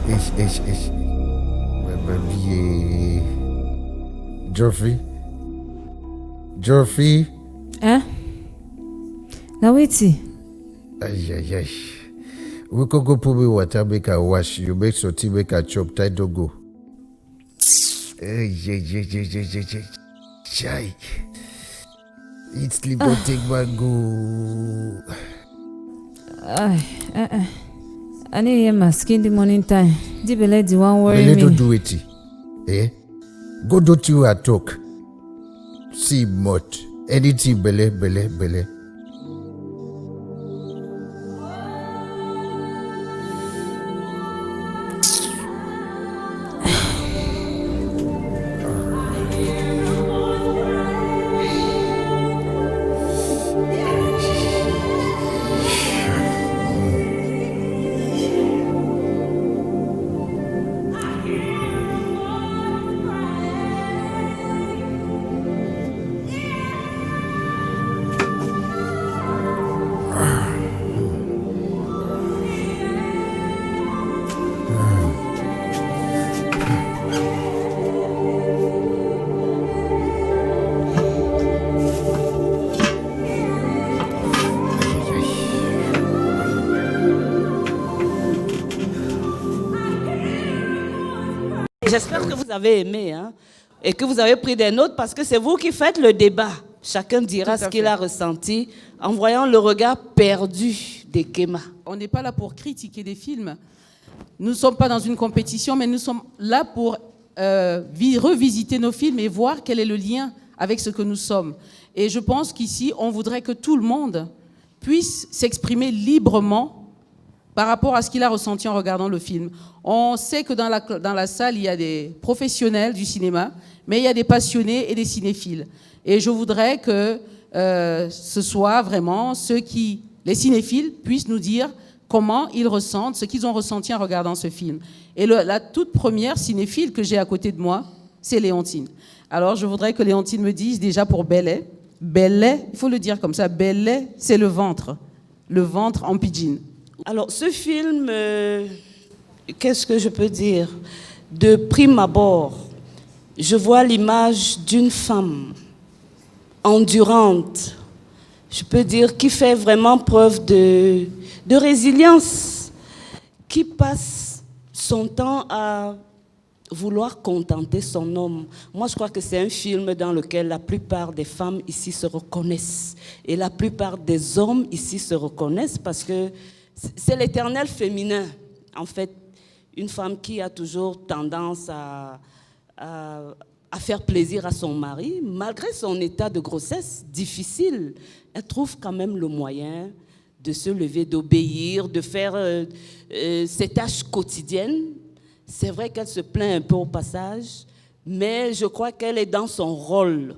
ish. Baby. Joffrey. Eh? Now wait. Ay. We could go put me water, make a wash. You make some tea, make a chop. Time to go. Ay. Chai. Eat, sleep, don't take mango. I need to hear my skin the morning time. The belly the one worry Bele me. don't do it. Eh? Go do you a talk. See much. Anything bele. J'espère que vous avez aimé et que vous avez pris des notes parce que c'est vous qui faites le débat. Chacun dira ce qu'il a ressenti en voyant le regard perdu d'Ekema. On n'est pas là pour critiquer des films. Nous ne sommes pas dans une compétition, mais nous sommes là pour revisiter nos films et voir quel est le lien avec ce que nous sommes. Et je pense qu'ici, on voudrait que tout le monde puisse s'exprimer librement par rapport à ce qu'il a ressenti en regardant le film. On sait que dans la salle, il y a des professionnels du cinéma, mais il y a des passionnés et des cinéphiles. Et je voudrais que ce soit vraiment les cinéphiles puissent nous dire comment ils ressentent, ce qu'ils ont ressenti en regardant ce film. Et la toute première cinéphile que j'ai à côté de moi, c'est Léontine. Alors je voudrais que Léontine me dise déjà pour Belay, il faut le dire comme ça, Belay, c'est le ventre en pidgin. Alors, ce film, qu'est-ce que je peux dire? De prime abord, je vois l'image d'une femme endurante, je peux dire, qui fait vraiment preuve de résilience, qui passe son temps à vouloir contenter son homme. Moi, je crois que c'est un film dans lequel la plupart des femmes ici se reconnaissent. Et la plupart des hommes ici se reconnaissent parce que c'est l'éternel féminin, en fait. Une femme qui a toujours tendance à faire plaisir à son mari, malgré son état de grossesse difficile. Elle trouve quand même le moyen de se lever, d'obéir, de faire ses tâches quotidiennes. C'est vrai qu'elle se plaint un peu au passage, mais je crois qu'elle est dans son rôle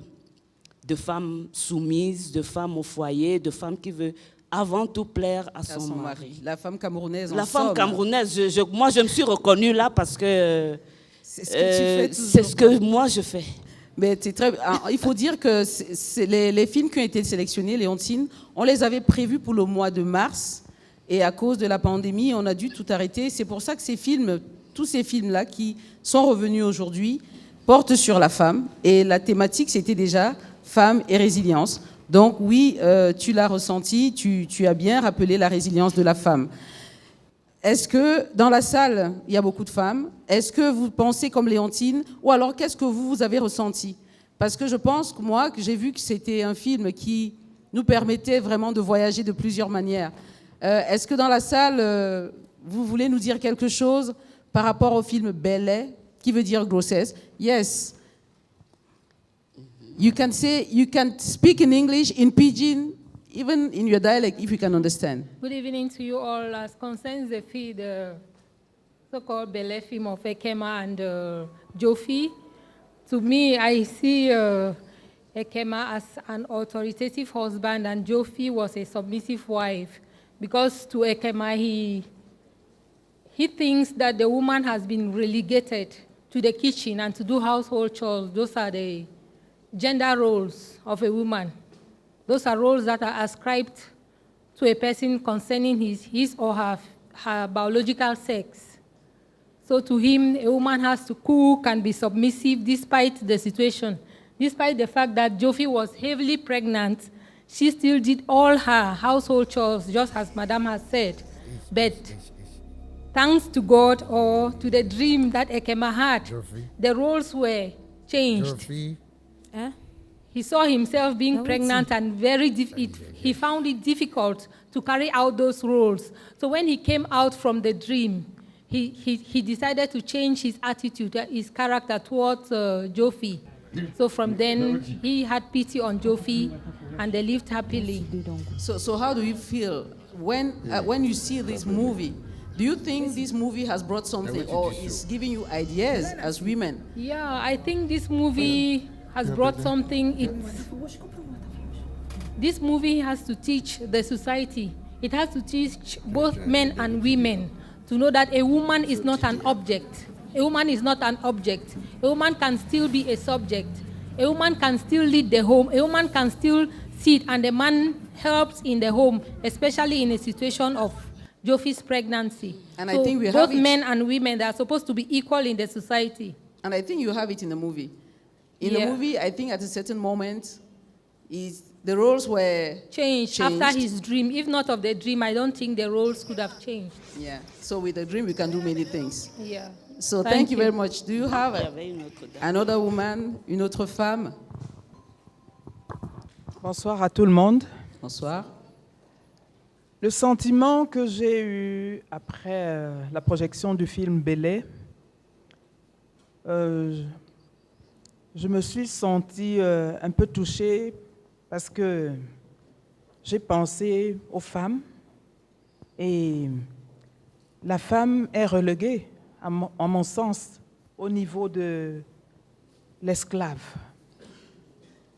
de femme soumise, de femme au foyer, de femme qui veut avant tout plaire à son mari. La femme camerounaise. La femme camerounaise, moi je me suis reconnue là parce que c'est ce que tu fais toujours. C'est ce que moi je fais. Mais il faut dire que les films qui ont été sélectionnés, Léontine, on les avait prévus pour le mois de mars et à cause de la pandémie, on a dû tout arrêter. C'est pour ça que tous ces films-là qui sont revenus aujourd'hui portent sur la femme et la thématique c'était déjà femme et résilience. Donc oui, tu l'as ressenti, tu as bien rappelé la résilience de la femme. Est-ce que dans la salle, il y a beaucoup de femmes? Est-ce que vous pensez comme Léontine? Ou alors qu'est-ce que vous avez ressenti? Parce que je pense que moi, que j'ai vu que c'était un film qui nous permettait vraiment de voyager de plusieurs manières. Est-ce que dans la salle, vous voulez nous dire quelque chose par rapport au film Belay, qui veut dire grossesse? Yes. You can speak in English, in Pidgin, even in your dialect, if you can understand. Good evening to you all. As concerns the so-called Belay film of Ekema and Jofi, to me, I see Ekema as an authoritative husband and Jofi was a submissive wife. Because to Ekema, he thinks that the woman has been relegated to the kitchen and to do household chores. Those are the gender roles of a woman. Those are roles that are ascribed to a person concerning his or her biological sex. So to him, a woman has to cook and be submissive despite the situation. Despite the fact that Jofi was heavily pregnant, she still did all her household chores, just as Madame has said. But thanks to God or to the dream that Ekema had, the roles were changed. Eh? He saw himself being pregnant and he found it difficult to carry out those roles. So when he came out from the dream, he decided to change his attitude, his character towards Jofi. So from then, he had pity on Jofi and they lived happily. So how do you feel when you see this movie? Do you think this movie has brought something or is giving you ideas as women? Yeah, I think this movie has brought something. This movie has to teach the society. It has to teach both men and women to know that a woman is not an object. A woman is not an object. A woman can still be a subject. A woman can still lead the home. A woman can still sit and the man helps in the home, especially in a situation of Jofi's pregnancy. And so I think we both have it. men and women, they are supposed to be equal in the society. And I think you have it in the movie. In the movie, I think at a certain moment, the roles were changed after his dream. If not of the dream, I don't think the roles could have changed. Yeah. So with the dream, we can do many things. Yeah. So thank you very much. Do you have another woman, une autre femme? Bonsoir à tout le monde. Bonsoir. Le sentiment que j'ai eu après la projection du film Belay, je me suis sentie un peu touchée parce que j'ai pensé aux femmes et la femme est reléguée, en mon sens, au niveau de l'esclave.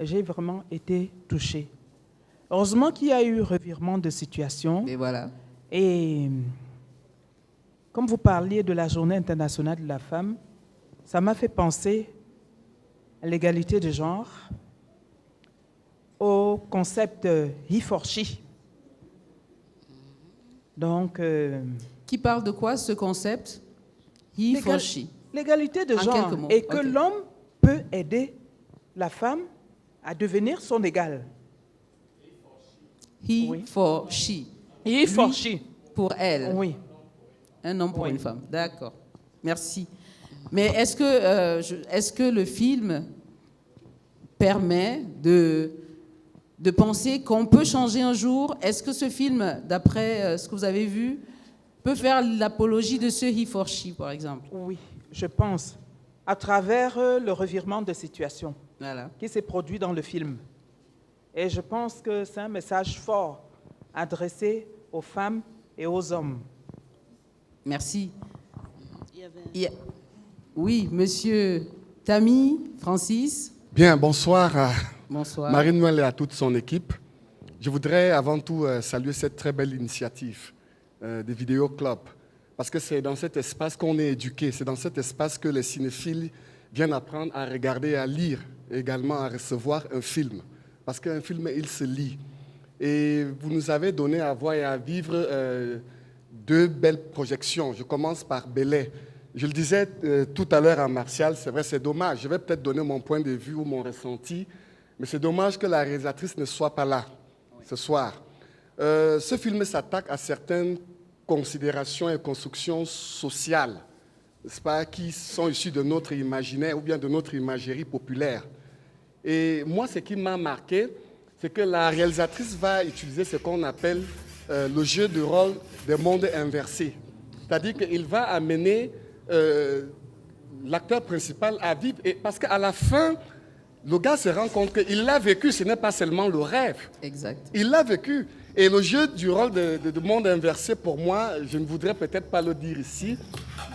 J'ai vraiment été touchée. Heureusement qu'il y a eu revirement de situation. Et voilà. Et comme vous parliez de la Journée internationale de la femme, ça m'a fait penser à l'égalité de genre, au concept he for she. Donc, qui parle de quoi ce concept? He for she. L'égalité de genre et que l'homme peut aider la femme à devenir son égal. He for she. He for she. Pour elle. Oui. Un homme pour une femme. D'accord. Merci. Mais est-ce que le film permet de penser qu'on peut changer un jour? Est-ce que ce film, d'après ce que vous avez vu, peut faire l'apologie de ce he for she, par exemple? Oui, je pense. À travers le revirement de situation qui s'est produit dans le film. Et je pense que c'est un message fort adressé aux femmes et aux hommes. Merci. Oui, monsieur Tami, Francis. Bien, bonsoir. Bonsoir. Marie-Noël et à toute son équipe. Je voudrais avant tout saluer cette très belle initiative des vidéoclubs. Parce que c'est dans cet espace qu'on est éduqué, c'est dans cet espace que les cinéphiles viennent apprendre à regarder, à lire, et également à recevoir un film. Parce qu'un film, il se lit. Et vous nous avez donné à voir et à vivre deux belles projections. Je commence par Belay. Je le disais tout à l'heure à Martial, c'est vrai, c'est dommage. Je vais peut-être donner mon point de vue ou mon ressenti, mais c'est dommage que la réalisatrice ne soit pas là ce soir. Ce film s'attaque à certaines considérations et constructions sociales, n'est-ce pas, qui sont issues de notre imaginaire ou bien de notre imagerie populaire. Et moi, ce qui m'a marqué, c'est que la réalisatrice va utiliser ce qu'on appelle le jeu de rôle des mondes inversés. C'est-à-dire qu'il va amener l'acteur principal à vivre. Et parce qu'à la fin, le gars se rend compte qu'il l'a vécu, ce n'est pas seulement le rêve. Exact. Il l'a vécu. Et le jeu du rôle de monde inversé, pour moi, je ne voudrais peut-être pas le dire ici,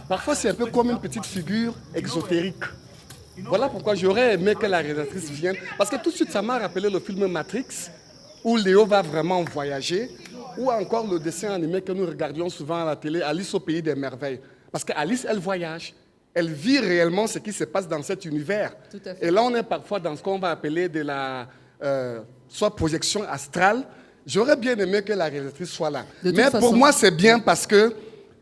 parfois c'est un peu comme une petite figure exotérique. Voilà pourquoi j'aurais aimé que la réalisatrice vienne. Parce que tout de suite, ça m'a rappelé le film Matrix, où Léo va vraiment voyager, ou encore le dessin animé que nous regardions souvent à la télé, Alice au pays des merveilles. Parce qu'Alice, elle voyage. Elle vit réellement ce qui se passe dans cet univers. Tout à fait. Et là, on est parfois dans ce qu'on va appeler de la soit projection astrale. J'aurais bien aimé que la réalisatrice soit là. Mais pour moi, c'est bien parce que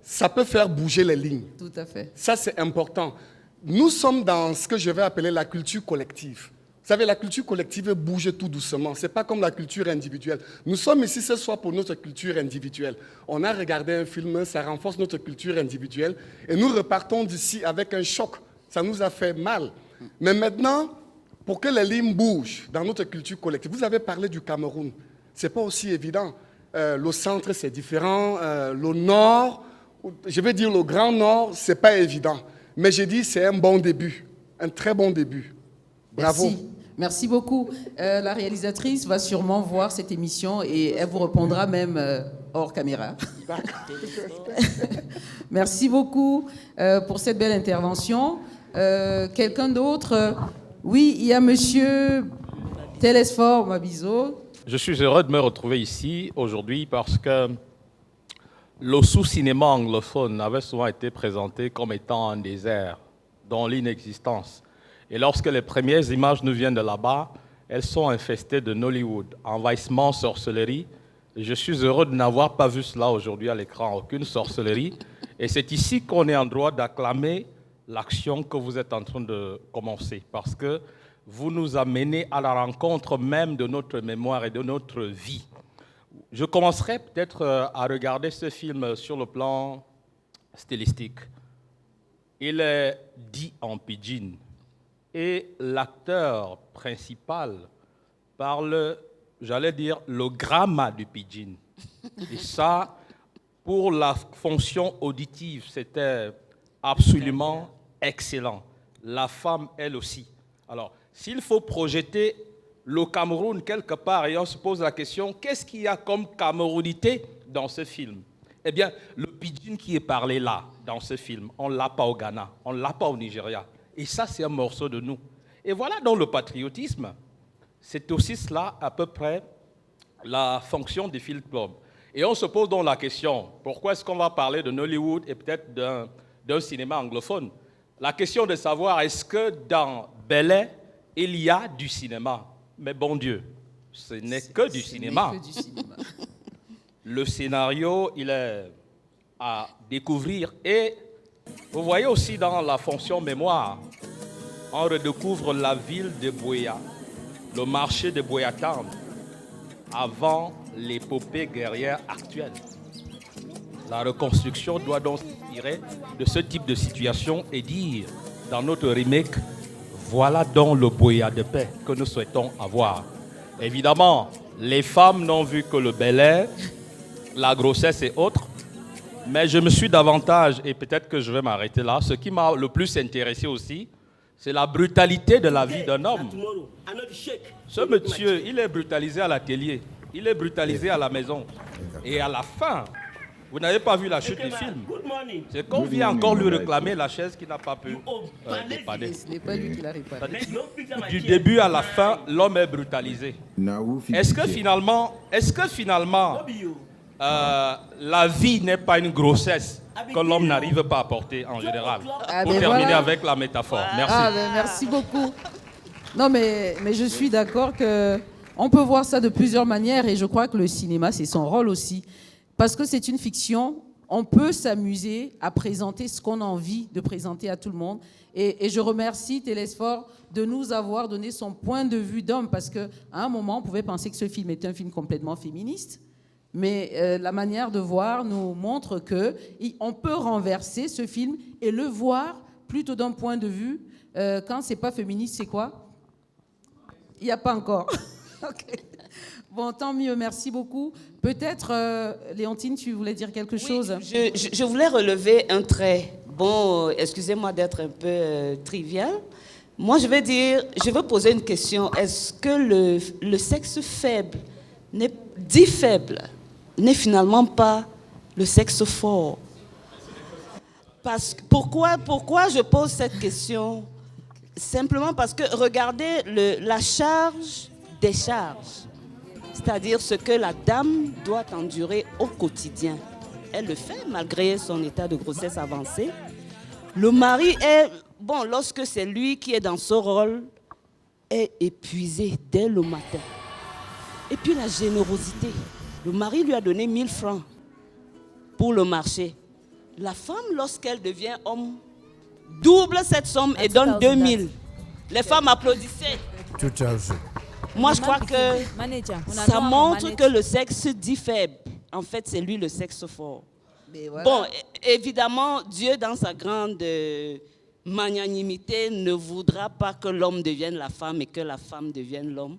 ça peut faire bouger les lignes. Tout à fait. Ça, c'est important. Nous sommes dans ce que je vais appeler la culture collective. Vous savez, la culture collective bouge tout doucement. Ce n'est pas comme la culture individuelle. Nous sommes ici ce soir pour notre culture individuelle. On a regardé un film, ça renforce notre culture individuelle. Et nous repartons d'ici avec un choc. Ça nous a fait mal. Mais maintenant, pour que les lignes bougent dans notre culture collective, vous avez parlé du Cameroun. Ce n'est pas aussi évident. Le centre, c'est différent. Le nord, je vais dire le grand nord, ce n'est pas évident. Mais j'ai dit, c'est un bon début. Un très bon début. Bravo. Merci. Merci beaucoup. La réalisatrice va sûrement voir cette émission et elle vous répondra même hors caméra. Merci beaucoup pour cette belle intervention. Quelqu'un d'autre? Oui, il y a monsieur Telesphore Mabizo. Je suis heureux de me retrouver ici aujourd'hui parce que le sous-cinéma anglophone avait souvent été présenté comme étant un désert, dans l'inexistence. Et lorsque les premières images nous viennent de là-bas, elles sont infestées de Nollywood, envahissement, sorcellerie. Et je suis heureux de n'avoir pas vu cela aujourd'hui à l'écran, aucune sorcellerie. Et c'est ici qu'on est en droit d'acclamer l'action que vous êtes en train de commencer, parce que vous nous amenez à la rencontre même de notre mémoire et de notre vie. Je commencerai peut-être à regarder ce film sur le plan stylistique. Il est dit en pidgin. Et l'acteur principal parle, j'allais dire, le gramma du pidgin. Et ça, pour la fonction auditive, c'était absolument excellent. La femme, elle aussi. Alors, s'il faut projeter le Cameroun quelque part, et on se pose la question, qu'est-ce qu'il y a comme camerounité dans ce film? Eh bien, le pidgin qui est parlé là, dans ce film, on ne l'a pas au Ghana, on ne l'a pas au Nigeria. Et ça, c'est un morceau de nous. Et voilà, dans le patriotisme, c'est aussi cela, à peu près, la fonction des film clubs. Et on se pose donc la question, pourquoi est-ce qu'on va parler de Nollywood et peut-être d'un cinéma anglophone? La question de savoir, est-ce que dans Belay, il y a du cinéma? Mais bon Dieu, ce n'est que du cinéma. Le scénario, il est à découvrir. Et vous voyez aussi dans la fonction mémoire, on redécouvre la ville de Buea, le marché de Buea Town, avant l'épopée guerrière actuelle. La reconstruction doit donc s'inspirer de ce type de situation et dire, dans notre remake, voilà donc le Buea de paix que nous souhaitons avoir. Évidemment, les femmes n'ont vu que le bel air, la grossesse et autres, mais je me suis davantage, et peut-être que je vais m'arrêter là, ce qui m'a le plus intéressé aussi, c'est la brutalité de la vie d'un homme. Ce monsieur, il est brutalisé à l'atelier, il est brutalisé à la maison. Et à la fin, vous n'avez pas vu la chute du film. C'est qu'on vient encore lui réclamer la chaise qu'il n'a pas pu dépanner. Ce n'est pas lui qui l'a réparé. Du début à la fin, l'homme est brutalisé. Est-ce que finalement, la vie n'est pas une grossesse que l'homme n'arrive pas à porter en général? Pour terminer avec la métaphore. Merci. Merci beaucoup. Non, mais je suis d'accord qu'on peut voir ça de plusieurs manières et je crois que le cinéma, c'est son rôle aussi. Parce que c'est une fiction, on peut s'amuser à présenter ce qu'on a envie de présenter à tout le monde. Et je remercie Telesphore de nous avoir donné son point de vue d'homme, parce qu'à un moment, on pouvait penser que ce film était un film complètement féministe. Mais la manière de voir nous montre qu'on peut renverser ce film et le voir plutôt d'un point de vue. Quand c'est pas féministe, c'est quoi? Il n'y a pas encore. Okay. Bon, tant mieux, merci beaucoup. Peut-être, Léontine, tu voulais dire quelque chose? Je voulais relever un trait. Bon, excusez-moi d'être un peu trivial. Moi, je veux poser une question. Est-ce que le sexe faible, dit faible, n'est finalement pas le sexe fort? Pourquoi je pose cette question? Simplement parce que regardez la charge des charges. C'est-à-dire ce que la dame doit endurer au quotidien. Elle le fait malgré son état de grossesse avancé. Le mari lorsque c'est lui qui est dans ce rôle, est épuisé dès le matin. Et puis la générosité. Le mari lui a donné 1000 francs pour le marché. La femme, lorsqu'elle devient homme, double cette somme et donne 2000. Les femmes applaudissaient. 2000. Moi, je crois que ça montre que le sexe dit faible. En fait, c'est lui le sexe fort. Mais voilà. Bon, évidemment, Dieu, dans sa grande magnanimité, ne voudra pas que l'homme devienne la femme et que la femme devienne l'homme.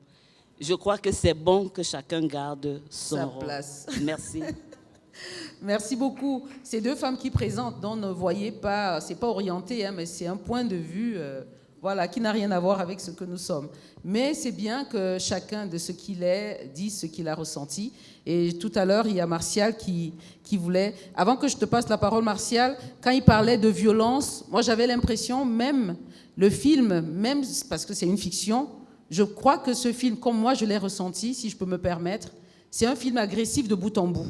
Je crois que c'est bon que chacun garde son rôle. Place. Merci. Merci beaucoup. Ces deux femmes qui présentent, dont ne voyez pas, c'est pas orienté, mais c'est un point de vue, voilà, qui n'a rien à voir avec ce que nous sommes. Mais c'est bien que chacun de ce qu'il est dise ce qu'il a ressenti. Et tout à l'heure, il y a Martial qui voulait... Avant que je te passe la parole, Martial, quand il parlait de violence, moi j'avais l'impression, même le film, même parce que c'est une fiction, je crois que ce film, comme moi je l'ai ressenti, si je peux me permettre, c'est un film agressif de bout en bout.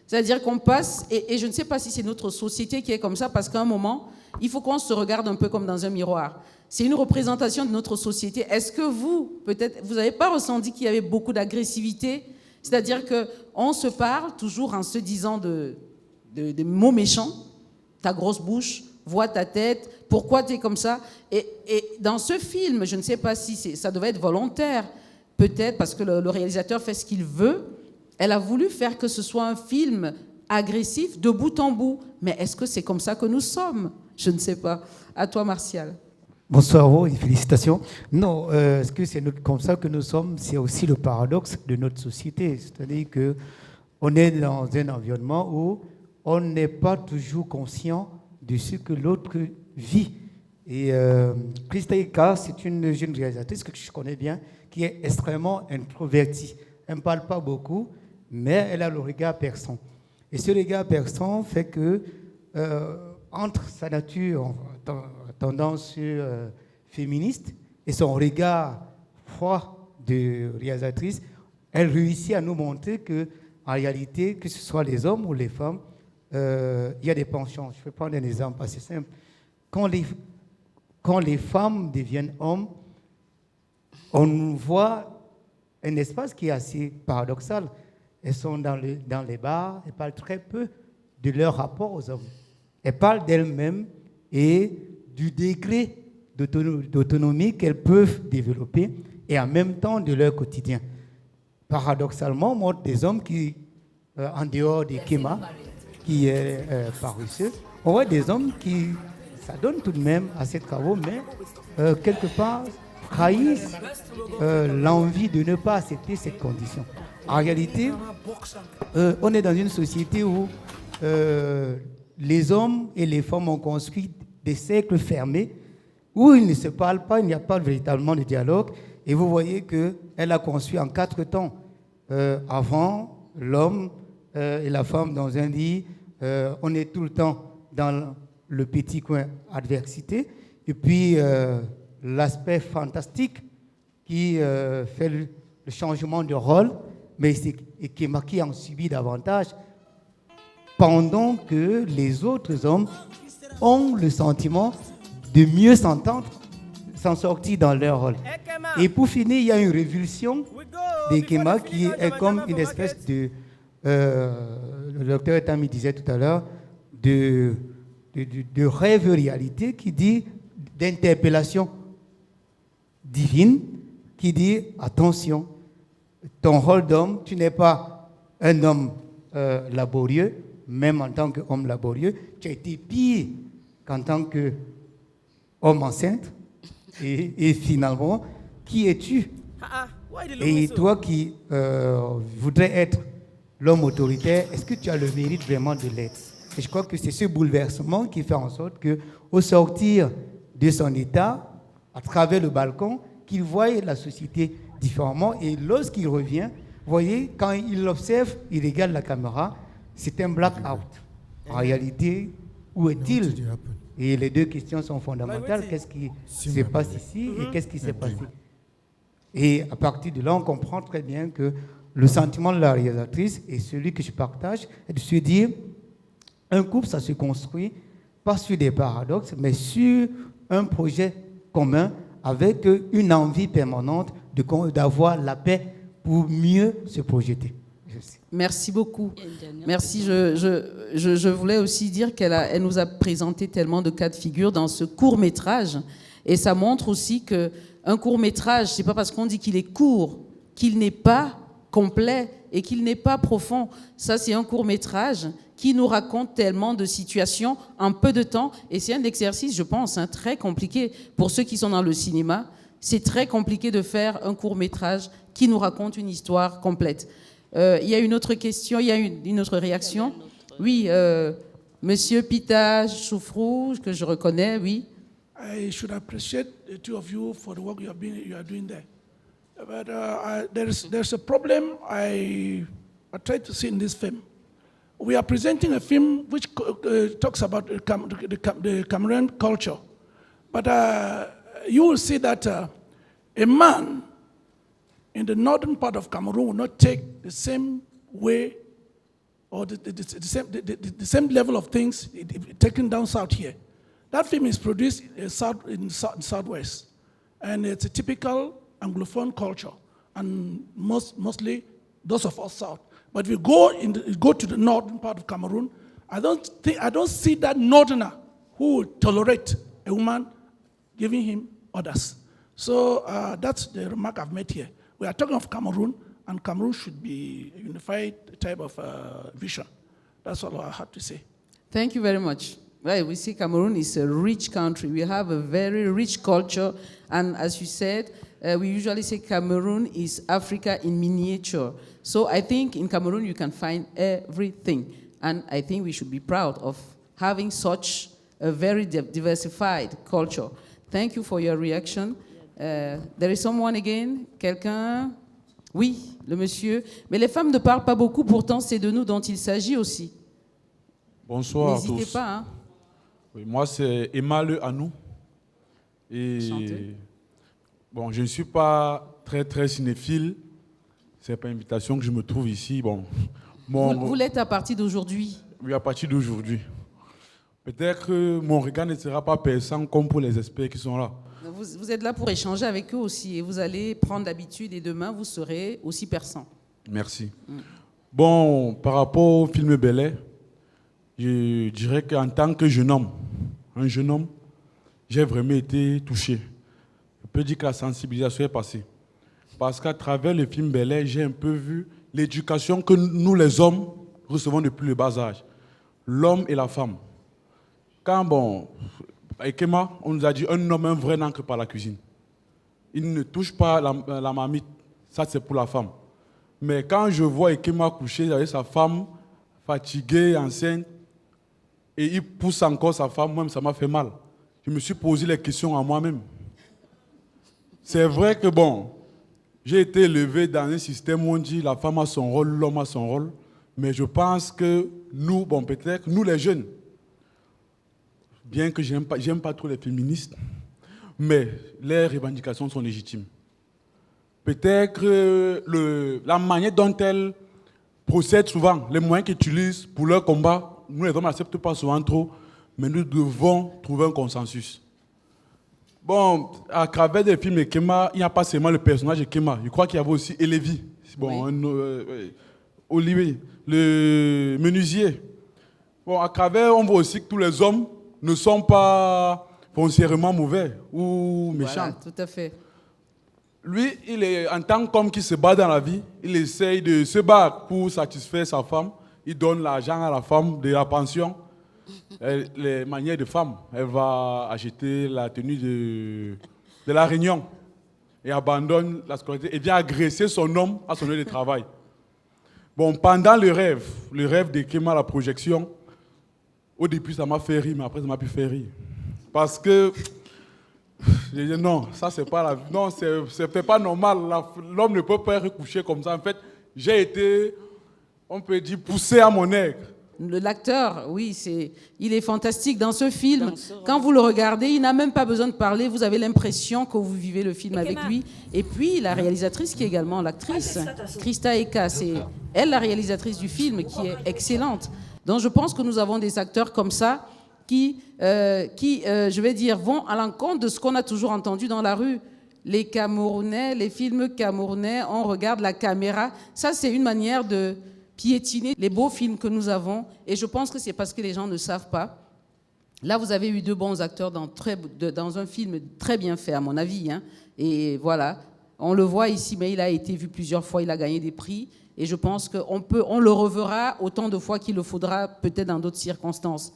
C'est-à-dire qu'on passe, et je ne sais pas si c'est notre société qui est comme ça, parce qu'à un moment, il faut qu'on se regarde un peu comme dans un miroir. C'est une représentation de notre société. Est-ce que vous, peut-être, vous n'avez pas ressenti qu'il y avait beaucoup d'agressivité? C'est-à-dire qu'on se parle toujours en se disant de mots méchants. Ta grosse bouche, vois ta tête, pourquoi tu es comme ça? Et dans ce film, je ne sais pas si ça devait être volontaire, peut-être parce que le réalisateur fait ce qu'il veut. Elle a voulu faire que ce soit un film agressif de bout en bout. Mais est-ce que c'est comme ça que nous sommes? Je ne sais pas. À toi, Martial. Bonsoir à vous et félicitations. Non, est-ce que c'est comme ça que nous sommes? C'est aussi le paradoxe de notre société. C'est-à-dire qu'on est dans un environnement où on n'est pas toujours conscient de ce que l'autre vit. Et Krista Ika, c'est une jeune réalisatrice que je connais bien, qui est extrêmement introvertie. Elle ne parle pas beaucoup, mais elle a le regard perçant. Et ce regard perçant fait que, entre sa nature, tendance féministe, et son regard froid de réalisatrice, elle réussit à nous montrer que, en réalité, que ce soit les hommes ou les femmes, il y a des penchants. Je vais prendre un exemple assez simple. Quand les femmes deviennent hommes, on voit un espace qui est assez paradoxal. Elles sont dans les bars, elles parlent très peu de leur rapport aux hommes. Elles parlent d'elles-mêmes et du degré d'autonomie qu'elles peuvent développer et en même temps de leur quotidien. Paradoxalement, on montre des hommes qui, en dehors des Kéma, qui est paresseux, on voit des hommes qui, ça donne tout de même assez de travaux, mais quelque part trahissent l'envie de ne pas accepter cette condition. En réalité, on est dans une société où les hommes et les femmes ont construit des cercles fermés où ils ne se parlent pas, il n'y a pas véritablement de dialogue. Et vous voyez qu'elle a construit en 4 temps. Avant, l'homme et la femme dans un lit, on est tout le temps dans le petit coin adversité. Et puis, l'aspect fantastique qui fait le changement de rôle, mais qui en subit davantage, pendant que les autres hommes ont le sentiment de mieux s'entendre, s'en sortir dans leur rôle. Et pour finir, il y a une révulsion des Kéma qui est comme une espèce de, le docteur Etami disait tout à l'heure, de rêve-réalité qui dit, d'interpellation divine, qui dit, attention, ton rôle d'homme, tu n'es pas un homme laborieux, même en tant qu'homme laborieux, tu as été pire qu'en tant qu'homme enceinte. Et finalement, qui es-tu? Et toi qui voudrais être l'homme autoritaire, est-ce que tu as le mérite vraiment de l'être? Et je crois que c'est ce bouleversement qui fait en sorte qu'au sortir de son état, à travers le balcon, qu'il voit la société différemment. Et lorsqu'il revient, vous voyez, quand il l'observe, il regarde la caméra, c'est un black-out. En réalité, où est-il? Et les deux questions sont fondamentales. Qu'est-ce qui se passe ici et qu'est-ce qui s'est passé? Et à partir de là, on comprend très bien que le sentiment de la réalisatrice et celui que je partage est de se dire, un couple, ça se construit pas sur des paradoxes, mais sur un projet commun avec une envie permanente d'avoir la paix pour mieux se projeter. Merci. Merci beaucoup. Merci. Je voulais aussi dire qu'elle nous a présenté tellement de cas de figure dans ce court-métrage. Et ça montre aussi qu'un court-métrage, c'est pas parce qu'on dit qu'il est court qu'il n'est pas complet et qu'il n'est pas profond. Ça, c'est un court-métrage qui nous raconte tellement de situations en peu de temps. Et c'est un exercice, je pense, très compliqué pour ceux qui sont dans le cinéma. C'est très compliqué de faire un court-métrage qui nous raconte une histoire complète. Il y a une autre question, il y a une autre réaction. Oui, Monsieur Pita Choufrou, que je reconnais, oui. I should appreciate the two of you for the work you are doing there. But there's a problem I tried to see in this film. We are presenting a film which talks about the Cameroon culture. But you will see that a man in the northern part of Cameroon will not take the same way or the same level of things taken down south here. That film is produced in southwest, and it's a typical Anglophone culture, and mostly those of us south. But if you go to the northern part of Cameroon, I don't see that northerner who will tolerate a woman giving him orders. So that's the remark I've made here. We are talking of Cameroon, and Cameroon should be a unified type of vision. That's all I had to say. Thank you very much. Right, we see Cameroon is a rich country. We have a very rich culture, and as you said, we usually say Cameroon is Africa in miniature. So I think in Cameroon you can find everything, and I think we should be proud of having such a very diversified culture. Thank you for your reaction. There is someone again? Quelqu'un? Oui, le monsieur. Mais les femmes ne parlent pas beaucoup, pourtant c'est de nous dont il s'agit aussi. Bonsoir à tous. N'hésitez pas. Hein. Oui, moi, c'est Emmanuel Anou. Et Chantez. bon, je ne suis pas très cinéphile. C'est par invitation que je me trouve ici. Bon, vous l'êtes à partir d'aujourd'hui? Oui, à partir d'aujourd'hui. Peut-être que mon regard ne sera pas perçant comme pour les experts qui sont là. Vous êtes là pour échanger avec eux aussi et vous allez prendre l'habitude et demain vous serez aussi perçant. Merci. Bon, par rapport au film Belay, je dirais qu'en tant que jeune homme, j'ai vraiment été touché. Je peux dire que la sensibilisation est passée. Parce qu'à travers le film Belay, j'ai un peu vu l'éducation que nous, les hommes, recevons depuis le bas âge. L'homme et la femme. Quand, bon, avec Emma, on nous a dit un homme, un vrai n'entre pas la cuisine. Il ne touche pas la marmite. Ça, c'est pour la femme. Mais quand je vois Ekema coucher avec sa femme, fatiguée, enceinte, et il pousse encore sa femme, moi, ça m'a fait mal. Je me suis posé les questions à moi-même. C'est vrai que, bon, j'ai été élevé dans un système où on dit la femme a son rôle, l'homme a son rôle, mais je pense que nous, bon, peut-être, nous les jeunes, bien que j'aime pas trop les féministes, mais les revendications sont légitimes. Peut-être la manière dont elles procèdent souvent, les moyens qu'ils utilisent pour leur combat, nous les hommes n'acceptent pas souvent trop, mais nous devons trouver un consensus. Bon, à travers des films Ekema, il n'y a pas seulement le personnage Ekema, je crois qu'il y avait aussi Elevi, bon, oui. Olivier, le menuisier. Bon, à travers, on voit aussi que tous les hommes ne sont pas foncièrement mauvais ou méchants. Voilà, tout à fait. Lui, il est en tant qu'homme qui se bat dans la vie, il essaye de se battre pour satisfaire sa femme. Il donne l'argent à la femme de la pension. Les manières de femme, elle va acheter la tenue de la réunion et abandonne la scolarité et vient agresser son homme à son lieu de travail. Bon, pendant le rêve d'Ekema, la projection, au début ça m'a fait rire, mais après ça m'a pu faire rire. Parce que j'ai dit non, ça c'est pas la vie. Non, c'est pas normal. L'homme ne peut pas être couché comme ça. En fait, j'ai été, on peut dire, poussé à mon aigre. L'acteur, oui, il est fantastique dans ce film. Quand vous le regardez, il n'a même pas besoin de parler. Vous avez l'impression que vous vivez le film avec lui. Et puis, la réalisatrice qui est également l'actrice, Christa Eka, c'est elle la réalisatrice du film qui est excellente. Donc, je pense que nous avons des acteurs comme ça qui je vais dire, vont à l'encontre de ce qu'on a toujours entendu dans la rue. les Camerounais, les films camerounais, on regarde la caméra. Ça, c'est une manière de piétiner les beaux films que nous avons. Et je pense que c'est parce que les gens ne savent pas. Là, vous avez eu 2 bons acteurs dans un film très bien fait, à mon avis. Hein. Et voilà, on le voit ici, mais il a été vu plusieurs fois, il a gagné des prix. Et je pense on le reverra autant de fois qu'il le faudra, peut-être dans d'autres circonstances.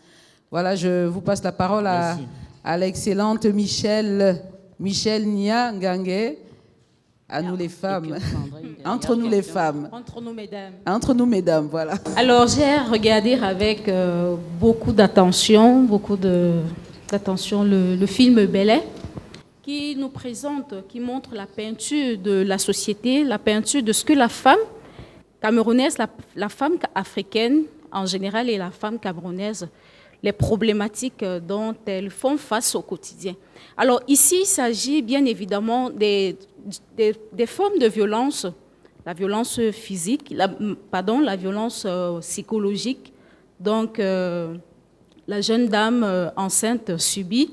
Voilà, je vous passe la parole à l'excellente Michel Nia Ngangé. À nous les femmes. Entre nous les femmes. Entre nous mesdames. Entre nous mesdames, voilà. Alors j'ai regardé avec beaucoup d'attention, le film Belay, qui nous présente, qui montre la peinture de la société, la peinture de ce que la femme camerounaise, la femme africaine en général et la femme camerounaise, les problématiques dont elles font face au quotidien. Alors ici, il s'agit bien évidemment des formes de violence, la violence physique, la violence psychologique, donc la jeune dame enceinte subit.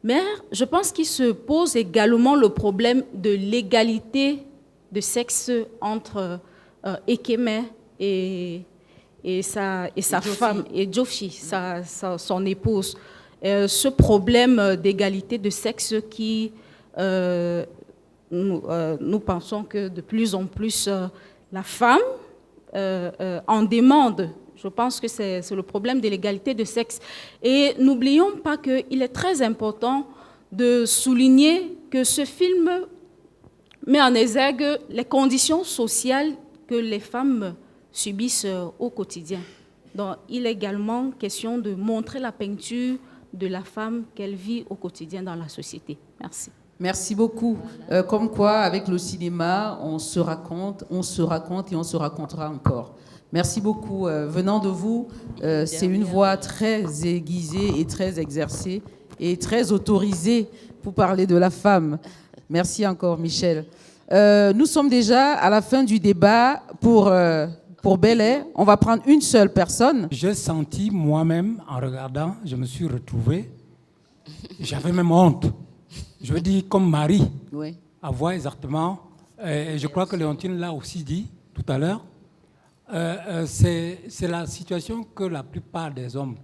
Mais je pense qu'il se pose également le problème de l'égalité de sexe entre Ekeme et sa femme, et Djofi, son épouse. Ce problème d'égalité de sexe qui, nous pensons que de plus en plus, la femme en demande. Je pense que c'est le problème de l'égalité de sexe. Et n'oublions pas qu'il est très important de souligner que ce film met en exergue les conditions sociales que les femmes subissent au quotidien. Donc, il est également question de montrer la peinture de la femme qu'elle vit au quotidien dans la société. Merci. Merci beaucoup. Comme quoi, avec le cinéma, on se raconte et on se racontera encore. Merci beaucoup. Venant de vous, c'est une voix très aiguisée et très exercée et très autorisée pour parler de la femme. Merci encore, Michel. Nous sommes déjà à la fin du débat pour Belay. On va prendre une seule personne. J'ai senti moi-même, en regardant, je me suis retrouvé, j'avais même honte. Je veux dire, comme Marie, oui. Avoir exactement, et je crois que Léontine l'a aussi dit tout à l'heure, c'est la situation que la plupart des hommes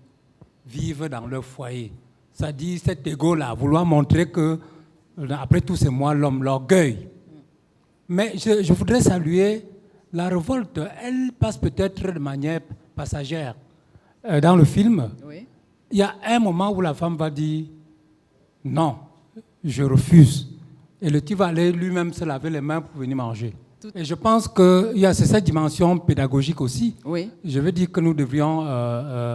vivent dans leur foyer. C'est-à-dire cet égo-là, vouloir montrer que, après tout, c'est moi l'homme, l'orgueil. Mais je voudrais saluer la révolte. Elle passe peut-être de manière passagère. Dans le film, oui. Il y a un moment où la femme va dire « Non, je refuse ». Et le type va aller lui-même se laver les mains pour venir manger. Et je pense qu'il y a cette dimension pédagogique aussi. Oui. Je veux dire que nous devrions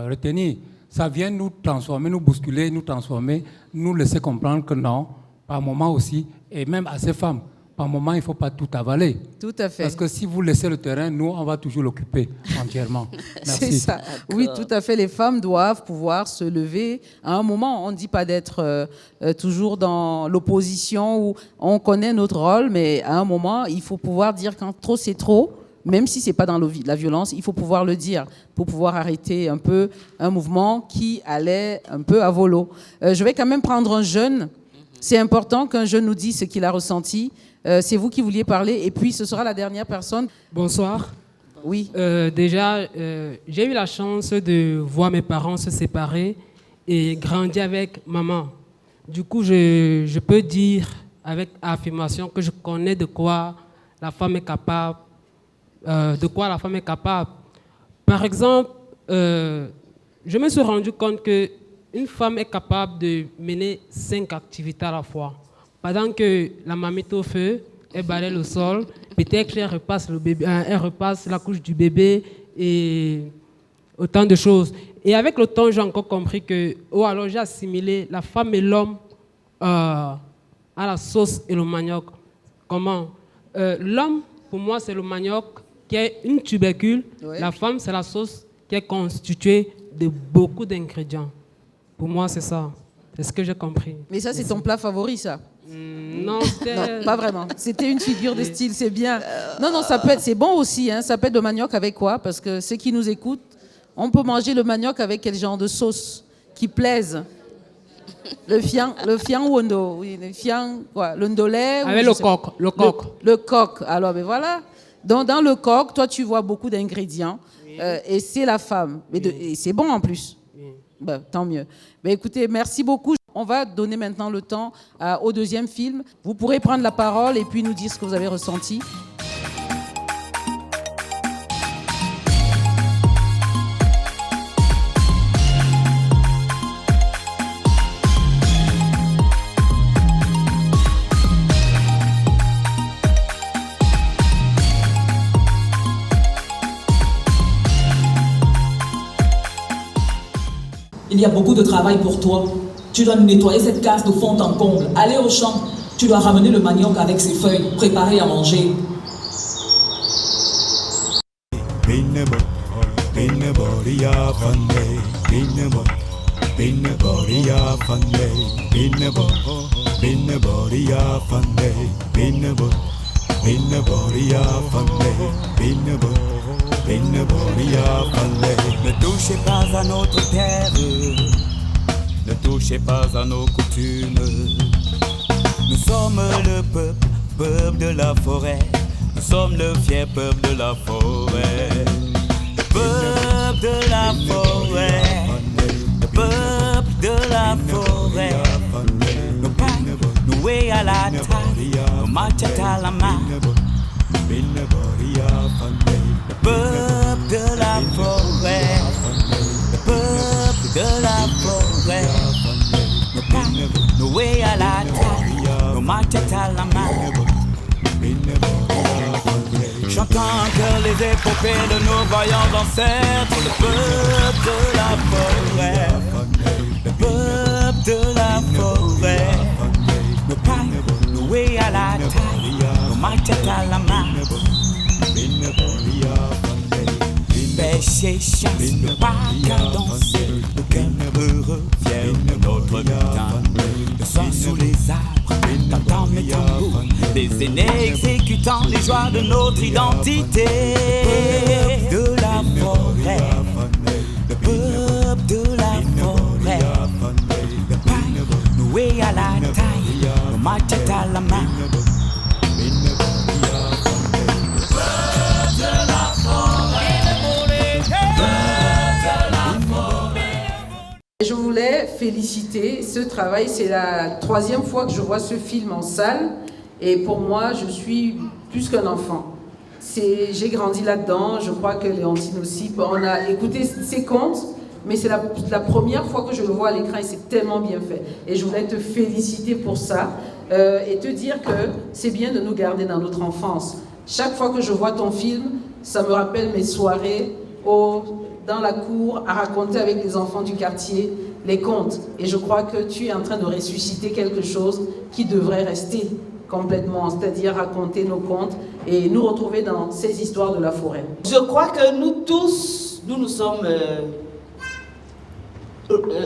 retenir. Ça vient nous transformer, nous bousculer, nous transformer, nous laisser comprendre que non, par moment aussi, et même à ces femmes, par moment, il ne faut pas tout avaler. Tout à fait. Parce que si vous laissez le terrain, nous, on va toujours l'occuper entièrement. Merci. C'est ça. Oui, tout à fait. Les femmes doivent pouvoir se lever. À un moment, on ne dit pas d'être toujours dans l'opposition où on connaît notre rôle, mais à un moment, il faut pouvoir dire quand trop, c'est trop. Même si ce n'est pas dans la violence, il faut pouvoir le dire pour pouvoir arrêter un peu un mouvement qui allait un peu à volo. Je vais quand même prendre un jeune. C'est important qu'un jeune nous dise ce qu'il a ressenti. C'est vous qui vouliez parler. Et puis, ce sera la dernière personne. Bonsoir. Oui. Déjà, j'ai eu la chance de voir mes parents se séparer et grandir avec maman. Du coup, je peux dire avec affirmation que je connais de quoi la femme est capable. Par exemple, je me suis rendu compte qu'une femme est capable de mener 5 activités à la fois. Pendant que la mamie est au feu, elle balaye le sol, peut-être qu'elle repasse le bébé, elle repasse la couche du bébé et autant de choses. Et avec le temps, j'ai encore compris que, alors j'ai assimilé la femme et l'homme à la sauce et le manioc. Comment? L'homme, pour moi, c'est le manioc qui est une tubercule. Oui. La femme, c'est la sauce qui est constituée de beaucoup d'ingrédients. Pour moi, c'est ça. C'est ce que j'ai compris. Mais ça, c'est ton plat favori, ça? Non, non, pas vraiment. C'était une figure de style, c'est bien. Non, ça peut être, c'est bon aussi. Hein. Ça peut être de manioc avec quoi? Parce que ceux qui nous écoutent, on peut manger le manioc avec quel genre de sauce qui plaise? Le fiang wondo, oui, le fiang, quoi, le ndolé. Avec le coq, le coq. Le coq, alors, ben voilà. Dans le coq, toi, tu vois beaucoup d'ingrédients, et c'est la femme. Et c'est bon en plus. Ben, tant mieux. Ben, écoutez, merci beaucoup. On va donner maintenant le temps au deuxième film. Vous pourrez prendre la parole et puis nous dire ce que vous avez ressenti. Il y a beaucoup de travail pour toi. Tu dois nettoyer cette case de fond en comble, aller au champ. Tu dois ramener le manioc avec ses feuilles, préparer à manger. Ne touchez pas à notre terre, ne touchez pas à nos coutumes. Nous sommes le peuple de la forêt. Nous sommes le fier peuple de la forêt. Le peuple de la forêt. Le peuple de la forêt. Nos pas noués à la taille, nos machettes à la main. Le peuple de la forêt, le peuple de la forêt, nos pas noués à la taille, nos machettes à la main. Chantant que les épopées de nos vaillants ancêtres, le peuple de la forêt, le peuple de la forêt, nos pas noués à la taille, nos machettes à la main. Pêche et chasse, ne pas qu'à danser, le cœur heureux, fier de notre butin. Le sang sous les arbres, t'entends mes tambours, des aînés exécutant les joies de notre identité. De la forêt, le peuple de la forêt, le pain noué à la taille, nos machettes à la main. Je voulais féliciter ce travail. C'est la 3e fois que je vois ce film en salle. Et pour moi, je suis plus qu'un enfant. J'ai grandi là-dedans. Je crois que Léontine aussi. On a écouté ses contes, mais c'est la première fois que je le vois à l'écran et c'est tellement bien fait. Et je voulais te féliciter pour ça et te dire que c'est bien de nous garder dans notre enfance. Chaque fois que je vois ton film, ça me rappelle mes soirées dans la cour, à raconter avec les enfants du quartier les contes. Et je crois que tu es en train de ressusciter quelque chose qui devrait rester complètement, c'est-à-dire raconter nos contes et nous retrouver dans ces histoires de la forêt. Je crois que nous tous, nous sommes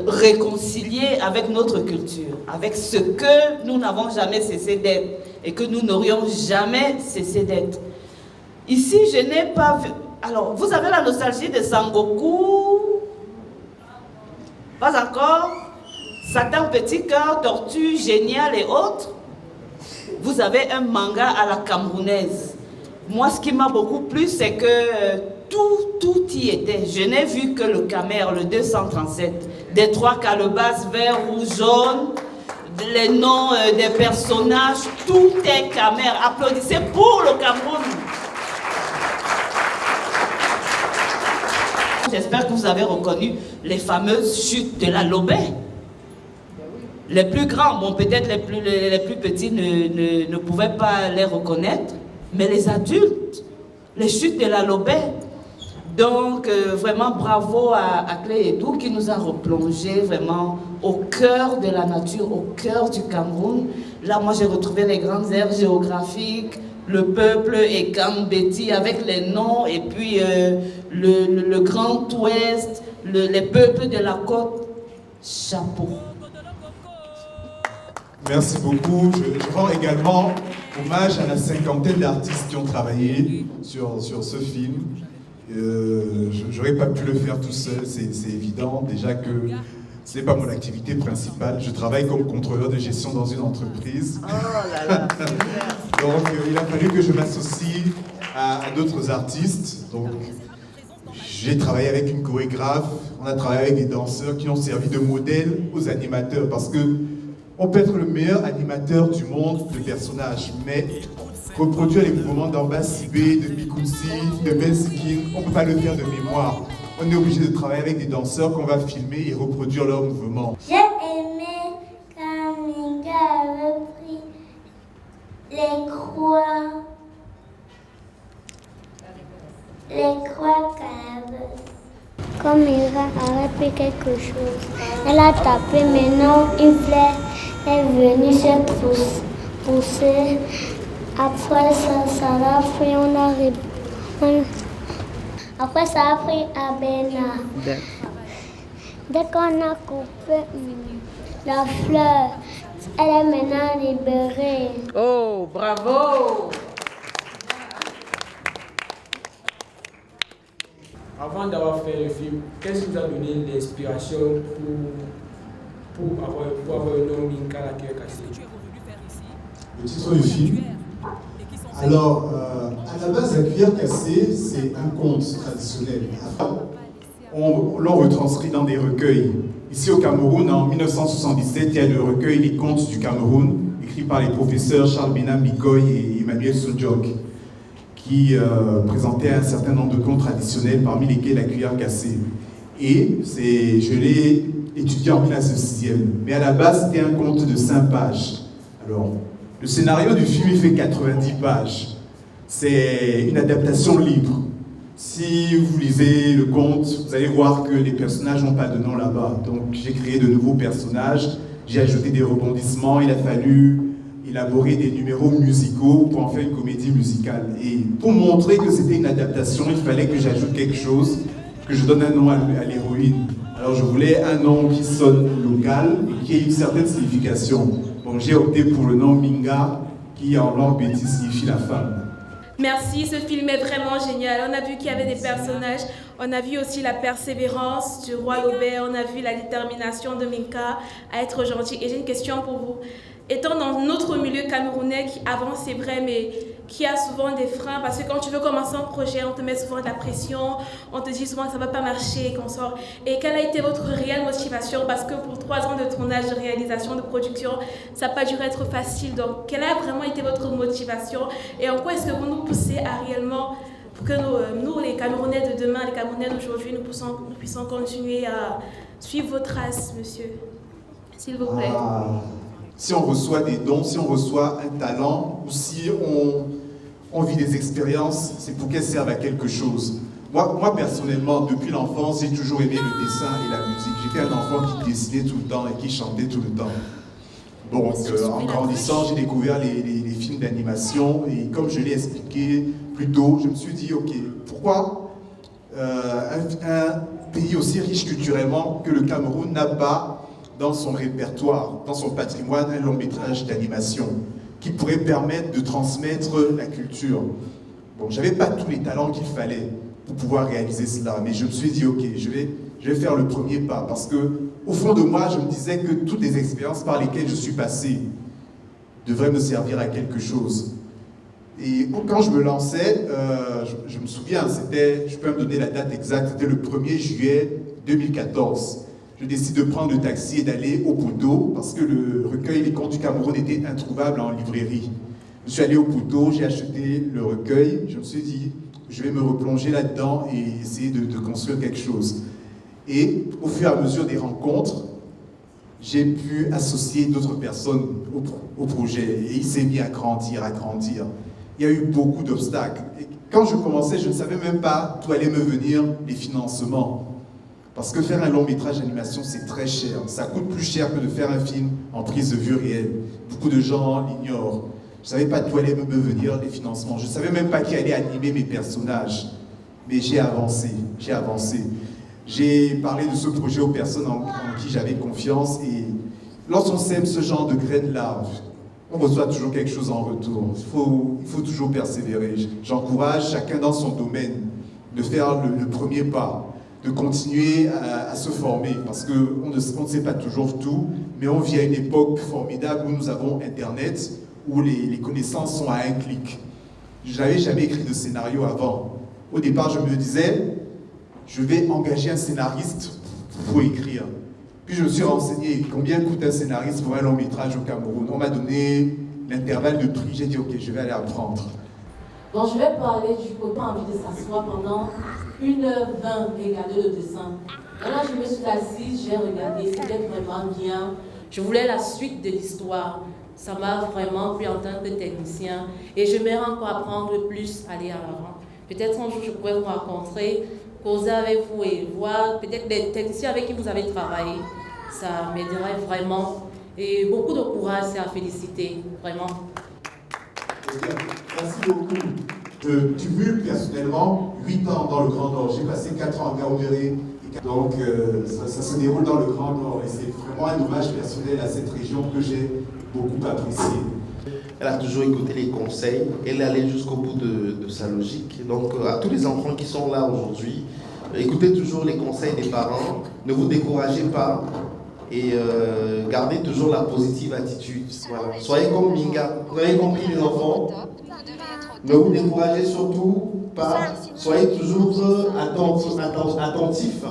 réconciliés avec notre culture, avec ce que nous n'avons jamais cessé d'être et que nous n'aurions jamais cessé d'être. Ici, je n'ai pas vu... Alors, vous avez la nostalgie de Sangoku? Pas encore? Satan Petit Cœur, Tortue, Génial et autres? Vous avez un manga à la camerounaise. Moi, ce qui m'a beaucoup plu, c'est que tout y était. Je n'ai vu que le Camer, le 237. Des 3 calebasses vert, rouge, jaune, les noms des personnages, tout est Camer. Applaudissez pour le Cameroun. J'espère que vous avez reconnu les fameuses chutes de la Lobé. Les plus grands, bon peut-être les plus petits ne pouvaient pas les reconnaître, mais les adultes, les chutes de la Lobé. Donc vraiment bravo à Clé Edou qui nous a replongé vraiment au cœur de la nature, au cœur du Cameroun. Là moi j'ai retrouvé les grandes aires géographiques, le peuple et Kambeti avec les noms et puis le Grand Ouest, les peuples de la côte. Chapeau. Merci beaucoup. Je rends également hommage à la 50aine d'artistes qui ont travaillé sur ce film. Je n'aurais pas pu le faire tout seul, c'est évident. Déjà que Ce n'est pas mon activité principale. Je travaille comme contrôleur de gestion dans une entreprise. Oh là là. Donc, il a fallu que je m'associe à d'autres artistes. Donc, j'ai travaillé avec une chorégraphe, on a travaillé avec des danseurs qui ont servi de modèle aux animateurs. Parce que on peut être le meilleur animateur du monde de personnages, mais reproduire les mouvements d'Amba Sibé, de Bikoutsi, de Bensikin, on ne peut pas le faire de mémoire. On est obligé de travailler avec des danseurs qu'on va filmer et reproduire leurs mouvements. J'ai aimé quand Minga a repris les croix Cannabis. Quand Minga a repris quelque chose, elle a tapé, maintenant une fleur est venue se pousser. Après ça a pris, après ça a pris à Bena. Dès qu'on a coupé la fleur, elle est maintenant libérée. Oh, bravo! Avant d'avoir fait le film, qu'est-ce qui vous a donné l'inspiration pour avoir le nom Minka la cœur cassé? Le titre du film. Alors, à la base, la cuillère cassée, c'est un conte traditionnel. On l'a retranscrit dans des recueils. Ici au Cameroun, en 1977, il y a le recueil Les Contes du Cameroun, écrit par les professeurs Charles Benam Bikoy et Emmanuel Soudjok, qui présentait un certain nombre de contes traditionnels, parmi lesquels la cuillère cassée. Et je l'ai étudié en classe de 6e. Mais à la base, c'était un conte de 5 pages. Alors, le scénario du film, il fait 90 pages. C'est une adaptation libre. Si vous lisez le conte, vous allez voir que les personnages n'ont pas de nom là-bas. Donc j'ai créé de nouveaux personnages, j'ai ajouté des rebondissements, il a fallu élaborer des numéros musicaux pour en faire une comédie musicale. Et pour montrer que c'était une adaptation, il fallait que j'ajoute quelque chose, que je donne un nom à l'héroïne. Alors je voulais un nom qui sonne local et qui ait une certaine signification. Donc j'ai opté pour le nom Minga, qui en langue béti signifie la femme. Merci, ce film est vraiment génial. On a vu qu'il y avait des personnages, on a vu aussi la persévérance du roi Lobert, on a vu la détermination de Minka à être gentil. Et j'ai une question pour vous. Étant dans notre milieu camerounais qui avance, c'est vrai, mais qui a souvent des freins, parce que quand tu veux commencer un projet, on te met souvent de la pression, on te dit souvent que ça ne va pas marcher, qu'on sort. Et quelle a été votre réelle motivation? Parce que pour 3 ans de tournage, de réalisation, de production, ça n'a pas dû être facile. Donc, quelle a vraiment été votre motivation? Et en quoi est-ce que vous nous poussez à réellement, pour que nous, les Camerounais de demain, les Camerounais d'aujourd'hui, nous puissions continuer à suivre vos traces, monsieur? S'il vous plaît. Si on reçoit des dons, si on reçoit un talent, ou si on vit des expériences, c'est pour qu'elles servent à quelque chose. Moi, personnellement, depuis l'enfance, j'ai toujours aimé le dessin et la musique. J'étais un enfant qui dessinait tout le temps et qui chantait tout le temps. Donc, en grandissant, j'ai découvert les films d'animation et comme je l'ai expliqué plus tôt, je me suis dit, ok, pourquoi un pays aussi riche culturellement que le Cameroun n'a pas dans son répertoire, dans son patrimoine, un long métrage d'animation qui pourrait permettre de transmettre la culture. Bon, j'avais pas tous les talents qu'il fallait pour pouvoir réaliser cela, mais je me suis dit, ok, je vais faire le premier pas, parce que au fond de moi, je me disais que toutes les expériences par lesquelles je suis passé devraient me servir à quelque chose. Et quand je me lançais, je me souviens, je peux me donner la date exacte, c'était le 1er juillet 2014. Je décide de prendre le taxi et d'aller au Pouto, parce que le recueil Les Contes du Cameroun était introuvable en librairie. Je suis allé au Pouto, j'ai acheté le recueil, je me suis dit, je vais me replonger là-dedans et essayer de construire quelque chose. Et au fur et à mesure des rencontres, j'ai pu associer d'autres personnes au projet. Et il s'est mis à grandir, à grandir. Il y a eu beaucoup d'obstacles. Et quand je commençais, je ne savais même pas d'où allaient me venir les financements. Parce que faire un long métrage d'animation, c'est très cher. Ça coûte plus cher que de faire un film en prise de vue réelle. Beaucoup de gens l'ignorent. Je ne savais pas d'où allaient me venir les financements. Je ne savais même pas qui allait animer mes personnages. Mais j'ai avancé, j'ai avancé. J'ai parlé de ce projet aux personnes en qui j'avais confiance. Et lorsqu'on sème ce genre de graines-là, on reçoit toujours quelque chose en retour. Il faut toujours persévérer. J'encourage chacun dans son domaine de faire le premier pas, de continuer à se former, parce qu'on ne sait pas toujours tout, mais on vit à une époque formidable où nous avons Internet, où les connaissances sont à un clic. Je n'avais jamais écrit de scénario avant. Au départ, je me disais, je vais engager un scénariste pour écrire. Puis je me suis renseigné combien coûte un scénariste pour un long métrage au Cameroun. On m'a donné l'intervalle de prix, j'ai dit ok, je vais aller apprendre. Bon, je vais parler du côté envie de s'asseoir pendant 1h20 et regarder le dessin. Alors je me suis assise, j'ai regardé, c'était vraiment bien. Je voulais la suite de l'histoire. Ça m'a vraiment pris en tant que technicien et j'aimerais encore apprendre plus, aller à l'avant. Peut-être un jour je pourrais vous rencontrer, causer avec vous et voir peut-être des techniciens avec qui vous avez travaillé. Ça m'aiderait vraiment. Et beaucoup de courage, c'est à féliciter, vraiment. Merci beaucoup. Tu vulgues personnellement 8 ans dans le Grand Nord. J'ai passé 4 ans à Gaoundéré. Donc ça se déroule dans le Grand Nord. Et c'est vraiment un hommage personnel à cette région que j'ai beaucoup apprécié. Elle a toujours écouté les conseils. Elle est allée jusqu'au bout de sa logique. Donc à tous les enfants qui sont là aujourd'hui, écoutez toujours les conseils des parents. Ne vous découragez pas. Et gardez toujours la positive attitude. Voilà. Soyez comme Minga. Vous avez compris les enfants? Ne vous découragez surtout pas. Soyez toujours attentifs.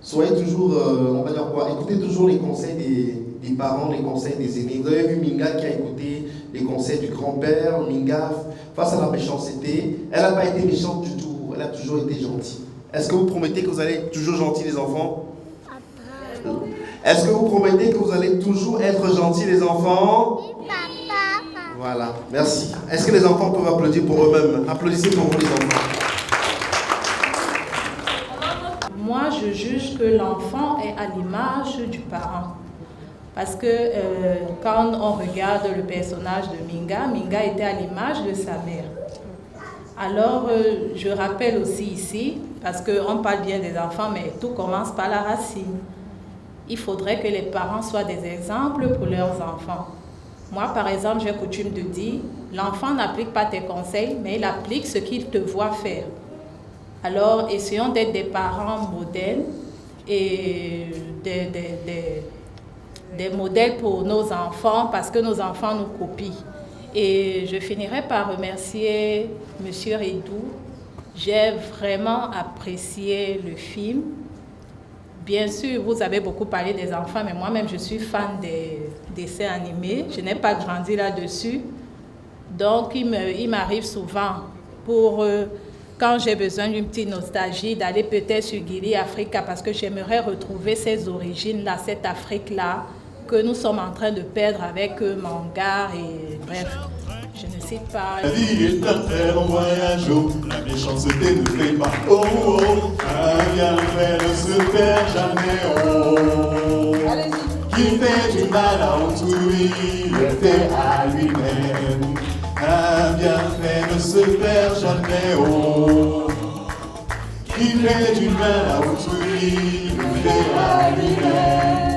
Soyez toujours, on va dire quoi, écoutez toujours les conseils des parents, les conseils des aînés. Vous avez vu Minga qui a écouté les conseils du grand-père. Minga, face à la méchanceté, elle n'a pas été méchante du tout. Elle a toujours été gentille. Est-ce que vous promettez que vous allez être toujours gentils les enfants? Est-ce que vous promettez que vous allez toujours être gentils, les enfants? Oui, papa. Voilà, merci. Est-ce que les enfants peuvent applaudir pour eux-mêmes? Applaudissez pour vous, les enfants. Moi, je juge que l'enfant est à l'image du parent. Parce que quand on regarde le personnage de Minga, Minga était à l'image de sa mère. Alors, je rappelle aussi ici, parce qu'on parle bien des enfants, mais tout commence par la racine. Il faudrait que les parents soient des exemples pour leurs enfants. Moi, par exemple, j'ai coutume de dire, l'enfant n'applique pas tes conseils, mais il applique ce qu'il te voit faire. Alors, essayons d'être des parents modèles et des modèles pour nos enfants, parce que nos enfants nous copient. Et je finirai par remercier M. Redou. J'ai vraiment apprécié le film. Bien sûr, vous avez beaucoup parlé des enfants, mais moi-même, je suis fan des dessins animés. Je n'ai pas grandi là-dessus. Donc, il m'arrive souvent, quand j'ai besoin d'une petite nostalgie, d'aller peut-être sur Guili Africa, parce que j'aimerais retrouver ces origines-là, cette Afrique-là, que nous sommes en train de perdre avec Manga et bref. Je ne cite pas. La vie est un très long voyage, oh, la méchanceté ne fait pas. Oh, oh, un bienfait ne se perd jamais, oh. Qui fait du mal à autrui, le fait à lui-même. Un bienfait ne se perd jamais, oh. Qui fait du mal à autrui, le fait à lui-même.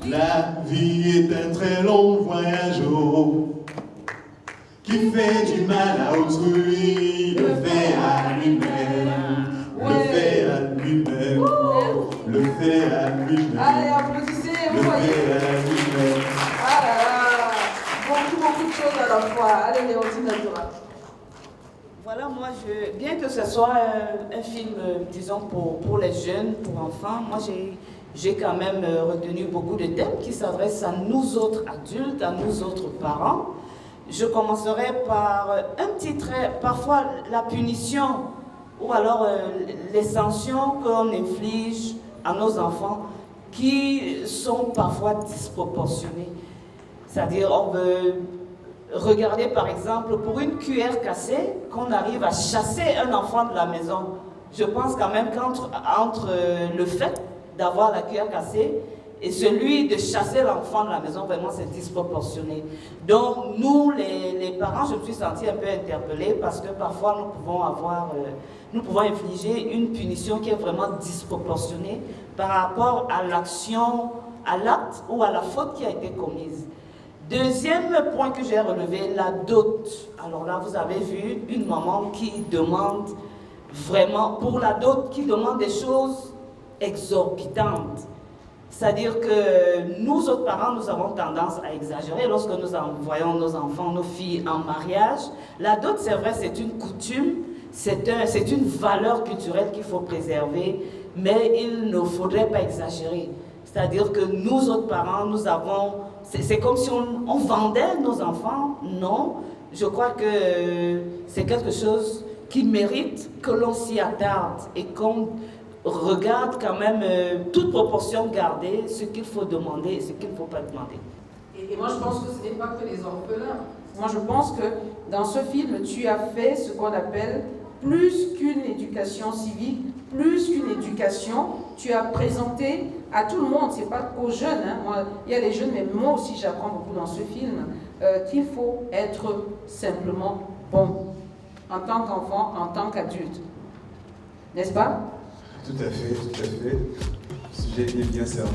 La vie est un très long voyage, oh, qui fait du mal à autrui, le fait à lui-même, le fait à lui-même, le fait à lui-même. Allez, applaudissez, vous voyez. Le fait à lui-même. Ah là là, beaucoup de choses à la fois. Allez, Léontine Natura. Voilà, moi, bien que ce soit un film, disons, pour les jeunes, pour enfants, moi, j'ai quand même retenu beaucoup de thèmes qui s'adressent à nous autres adultes, à nous autres parents. Je commencerai par un petit trait, parfois la punition ou alors les sanctions qu'on inflige à nos enfants qui sont parfois disproportionnées. C'est-à-dire, on veut regarder par exemple pour une cuillère cassée qu'on arrive à chasser un enfant de la maison. Je pense quand même qu'entre le fait d'avoir la cuillère cassée et celui de chasser l'enfant de la maison, vraiment, c'est disproportionné. Donc, nous, les parents, je me suis sentie un peu interpellée parce que parfois, nous pouvons infliger une punition qui est vraiment disproportionnée par rapport à l'action, à l'acte ou à la faute qui a été commise. Deuxième point que j'ai relevé, la dot. Alors là, vous avez vu une maman qui demande vraiment, pour la dot, qui demande des choses exorbitantes. C'est-à-dire que nous, autres parents, nous avons tendance à exagérer lorsque nous envoyons nos enfants, nos filles en mariage. La dot, c'est vrai, c'est une coutume, c'est une valeur culturelle qu'il faut préserver, mais il ne faudrait pas exagérer. C'est-à-dire que nous, autres parents, nous avons... C'est comme si on vendait nos enfants. Non, je crois que c'est quelque chose qui mérite que l'on s'y attarde et qu'on regarde quand même, toute proportion gardée, ce qu'il faut demander et ce qu'il ne faut pas demander. Et moi, je pense que ce n'est pas que les orphelins. Moi, je pense que dans ce film, tu as fait ce qu'on appelle plus qu'une éducation civique, plus qu'une éducation, tu as présenté à tout le monde, c'est pas qu'aux jeunes, hein. Moi, il y a les jeunes, mais moi aussi j'apprends beaucoup dans ce film, qu'il faut être simplement bon, en tant qu'enfant, en tant qu'adulte. N'est-ce pas? Tout à fait, tout à fait. Le sujet est bien cerné.